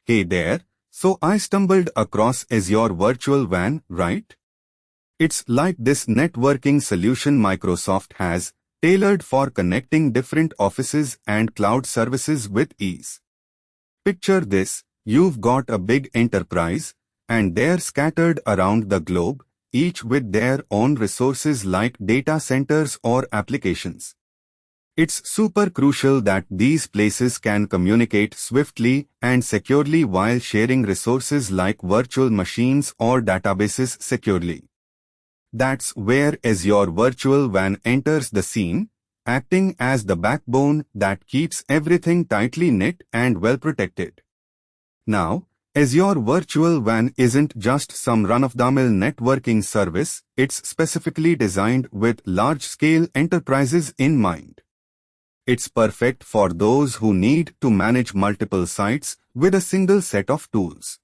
Hey there, so I stumbled across Azure Virtual WAN, right? It's like this networking solution Microsoft has, tailored for connecting different offices and cloud services with ease. Picture this, you've got a big enterprise, and they're scattered around the globe, each with their own resources like data centers or applications. It's super crucial that these places can communicate swiftly and securely while sharing resources like virtual machines or databases securely. That's where Azure Virtual WAN enters the scene, acting as the backbone that keeps everything tightly knit and well protected. Now, Azure Virtual WAN isn't just some run-of-the-mill networking service, it's specifically designed with large-scale enterprises in mind. It's perfect for those who need to manage multiple sites with a single set of tools.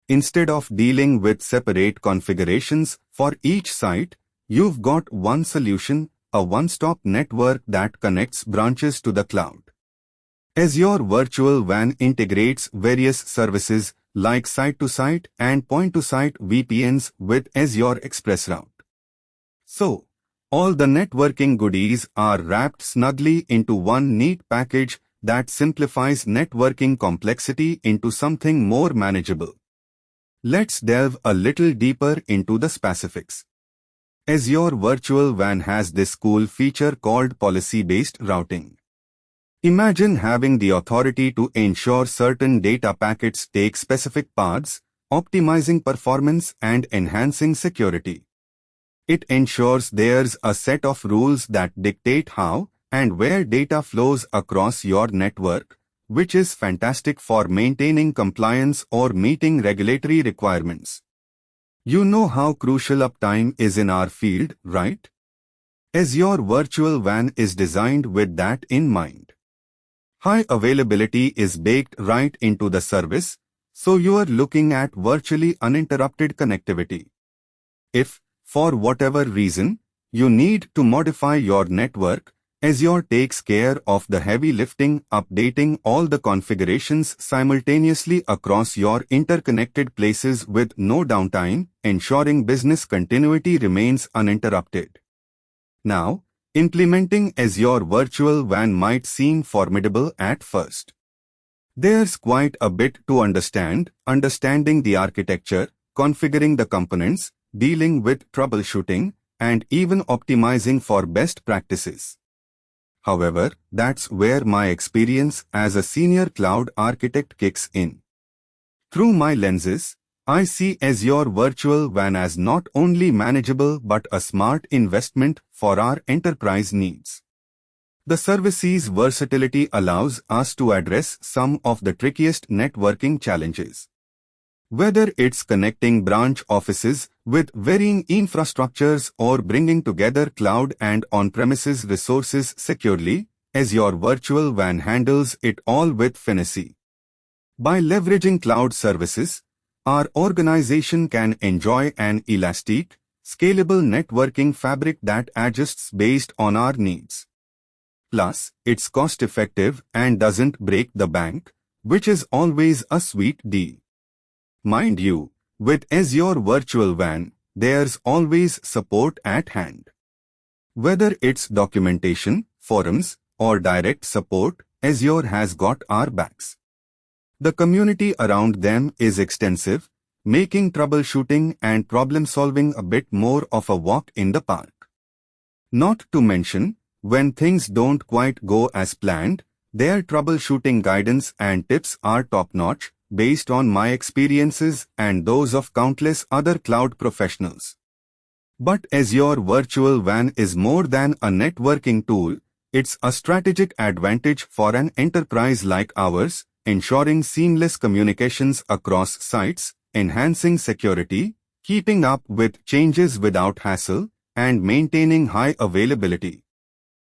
Instead of dealing with separate configurations for each site, you've got one solution, a one-stop network that connects branches to the cloud. Azure Virtual WAN integrates various services like site-to-site and point-to-site VPNs with Azure ExpressRoute. So, all the networking goodies are wrapped snugly into one neat package that simplifies networking complexity into something more manageable. Let's delve a little deeper into the specifics. Azure Virtual WAN has this cool feature called policy-based routing. Imagine having the authority to ensure certain data packets take specific paths, optimizing performance and enhancing security. It ensures there's a set of rules that dictate how and where data flows across your network, which is fantastic for maintaining compliance or meeting regulatory requirements. You know how crucial uptime is in our field, right? Azure Virtual WAN is designed with that in mind. High availability is baked right into the service, so you are looking at virtually uninterrupted connectivity. If, for whatever reason, you need to modify your network, Azure takes care of the heavy lifting, updating all the configurations simultaneously across your interconnected places with no downtime, ensuring business continuity remains uninterrupted. Now, implementing Azure Virtual WAN might seem formidable at first. There's quite a bit to understanding the architecture, configuring the components, dealing with troubleshooting, and even optimizing for best practices. However, that's where my experience as a senior cloud architect kicks in. Through my lenses, I see Azure Virtual WAN as not only manageable but a smart investment for our enterprise needs. The service's versatility allows us to address some of the trickiest networking challenges. Whether it's connecting branch offices with varying infrastructures or bringing together cloud and on-premises resources securely, Azure Virtual WAN handles it all with finesse. By leveraging cloud services, our organization can enjoy an elastic, scalable networking fabric that adjusts based on our needs. Plus, it's cost-effective and doesn't break the bank, which is always a sweet deal. Mind you, with Azure Virtual WAN, there's always support at hand. Whether it's documentation, forums, or direct support, Azure has got our backs. The community around them is extensive, making troubleshooting and problem-solving a bit more of a walk in the park. Not to mention, when things don't quite go as planned, their troubleshooting guidance and tips are top-notch, based on my experiences and those of countless other cloud professionals. But Azure Virtual WAN is more than a networking tool, it's a strategic advantage for an enterprise like ours, ensuring seamless communications across sites, enhancing security, keeping up with changes without hassle, and maintaining high availability.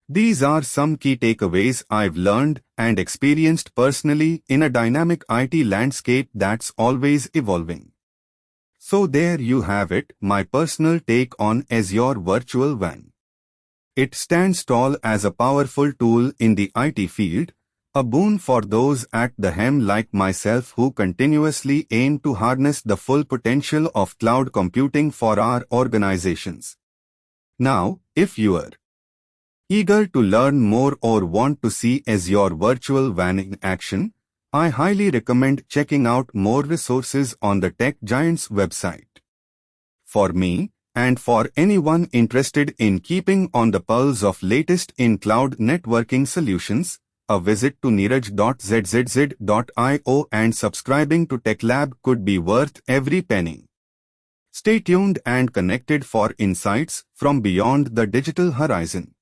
These are some key takeaways I've learned and experienced personally in a dynamic IT landscape that's always evolving. So there you have it, my personal take on Azure Virtual WAN. It stands tall as a powerful tool in the IT field, A boon for those at the helm like myself who continuously aim to harness the full potential of cloud computing for our organizations. Now, if you're eager to learn more or want to see Azure Virtual WAN in action, I highly recommend checking out more resources on the Tech Giant's website. For me, and for anyone interested in keeping on the pulse of latest in cloud networking solutions, a visit to neeraj.zzz.io and subscribing to TechLab could be worth every penny. Stay tuned and connected for insights from beyond the digital horizon.